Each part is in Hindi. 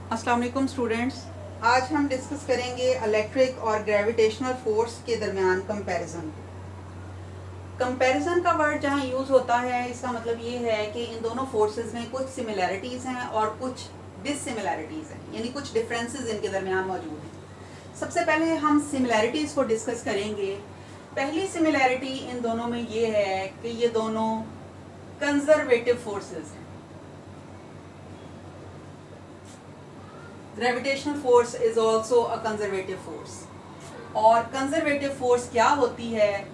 अस्सलाम वालेकुम स्टूडेंट्स। आज हम डिस्कस करेंगे इलेक्ट्रिक और ग्रेविटेशनल फोर्स के दरमियान कंपैरिजन। कंपैरिजन का वर्ड जहाँ यूज़ होता है इसका मतलब ये है कि इन दोनों फोर्सेस में कुछ सिमिलैरिटीज़ हैं और कुछ डिससिमिलैरिटीज़ हैं, यानी कुछ डिफरेंसेस इनके दरमियान मौजूद हैं। सबसे पहले हम सिमिलैरिटीज़ को डिस्कस करेंगे। पहली सिमिलैरिटी इन दोनों में ये है कि ये दोनों कंजर्वेटिव फोर्सेस हैं। Gravitational force is also a conservative force. और कंजर्वेटिव फोर्स क्या होती है,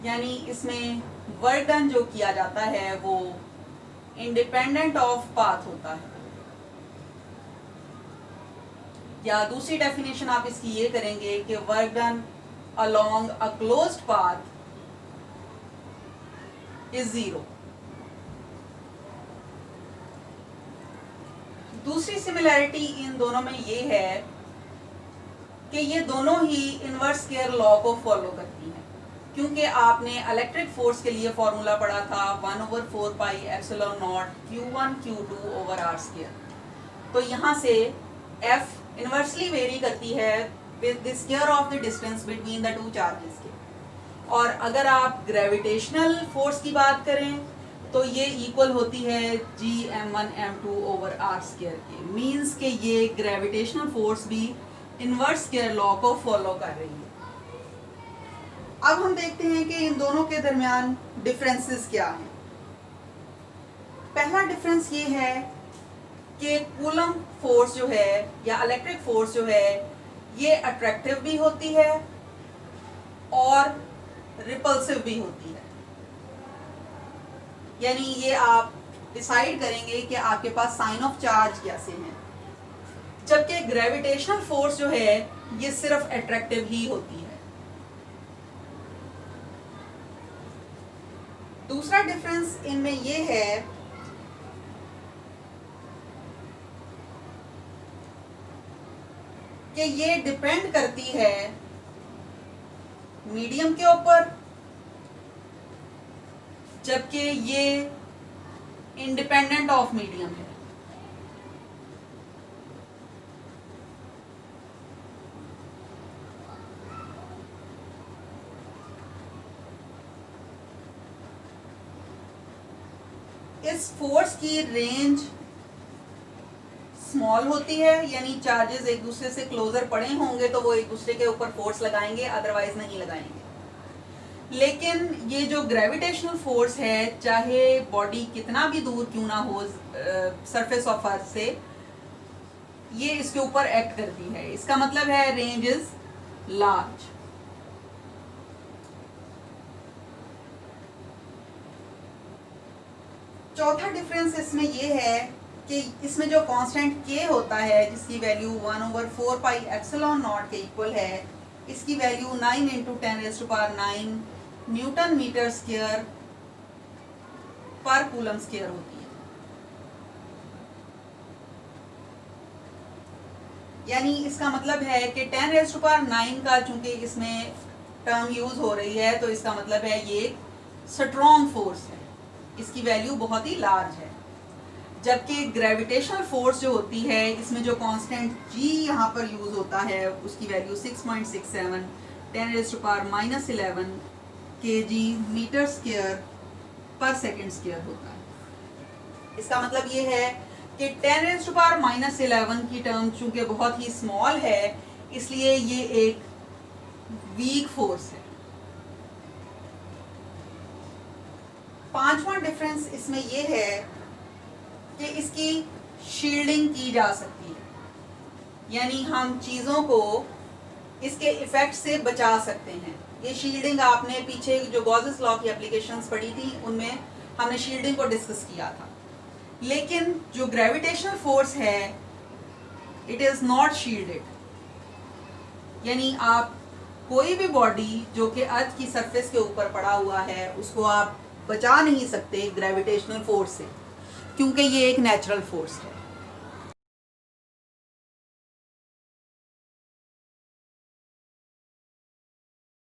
यानी इसमें वर्क डन जो किया जाता है वो इंडिपेंडेंट ऑफ पाथ होता है, या दूसरी डेफिनेशन आप इसकी ये करेंगे कि work done along a closed path is zero. दूसरी सिमिलैरिटी इन दोनों में ये है कि ये दोनों ही इनवर्स स्क्वायर लॉ को फॉलो करती हैं, क्योंकि आपने इलेक्ट्रिक फोर्स के लिए फॉर्मूला पढ़ा था 1/4 pi epsilon not Q1 Q2 over R square. तो यहाँ से F इनवर्सली वेरी करती है with the square of the distance between the two charges के। और अगर आप ग्रेविटेशनल फोर्स की बात करें तो ये इक्वल होती है Gm1m2 ओवर R स्क्वायर के। मींस के ये ग्रेविटेशनल फोर्स भी इनवर्स स्क्वायर लॉ को फॉलो कर रही है। अब हम देखते हैं कि इन दोनों के दरमियान डिफरेंसेस क्या हैं। पहला डिफरेंस ये है कि कूलम फोर्स जो है या इलेक्ट्रिक फोर्स जो है ये अट्रैक्टिव भी होती है और रिपल्सिव भी होती है। यानी ये आप डिसाइड करेंगे कि आपके पास साइन ऑफ चार्ज कैसे हैं, जबकि ग्रेविटेशनल फोर्स जो है ये सिर्फ अट्रैक्टिव ही होती है। दूसरा डिफरेंस इनमें ये है कि ये डिपेंड करती है मीडियम के ऊपर, जबकि ये इंडिपेंडेंट ऑफ मीडियम है। इस फोर्स की रेंज स्मॉल होती है, यानी चार्जेस एक दूसरे से क्लोजर पड़े होंगे तो वो एक दूसरे के ऊपर फोर्स लगाएंगे, अदरवाइज नहीं लगाएंगे। लेकिन ये जो ग्रेविटेशनल फोर्स है, चाहे बॉडी कितना भी दूर क्यों ना हो सरफेस ऑफ अर्थ से, ये इसके ऊपर एक्ट करती है। इसका मतलब है रेंज इज लार्ज। चौथा डिफरेंस इसमें ये है कि इसमें जो कांस्टेंट k होता है, जिसकी वैल्यू 1/4 पाई एप्सिलॉन नॉट के इक्वल है, इसकी वैल्यू 9 × 10⁹ न्यूटन मीटर स्क्वायर पर कूलम स्क्वायर होती है। यानी इसका मतलब है कि 10⁹ का चूंकि इसमें टर्म यूज हो रही है, तो इसका मतलब है ये एक स्ट्रॉन्ग फोर्स है, इसकी वैल्यू बहुत ही लार्ज है। जबकि ग्रेविटेशनल फोर्स जो होती है, इसमें जो कांस्टेंट g यहाँ पर यूज होता है, उसकी वैल्यू 6.67 10⁻11 kg मीटर स्क्वायर पर सेकंड स्क्वायर होता है। इसका मतलब ये है कि 10⁻11 की टर्म चूंकि बहुत ही स्मॉल है, इसलिए ये एक वीक फोर्स है। पांचवा डिफरेंस इसमें ये है कि इसकी शील्डिंग की जा सकती है, यानी हम चीज़ों को इसके इफेक्ट से बचा सकते हैं। ये शील्डिंग आपने पीछे जो गॉसेस लॉ की एप्लीकेशंस पढ़ी थी, उनमें हमने शील्डिंग को डिस्कस किया था। लेकिन जो ग्रेविटेशनल फोर्स है, इट इज़ नॉट शील्डेड। यानी आप कोई भी बॉडी जो कि अर्थ की सरफेस के ऊपर पड़ा हुआ है, उसको आप बचा नहीं सकते ग्रेविटेशनल फोर्स से, क्योंकि ये एक नेचुरल फोर्स है।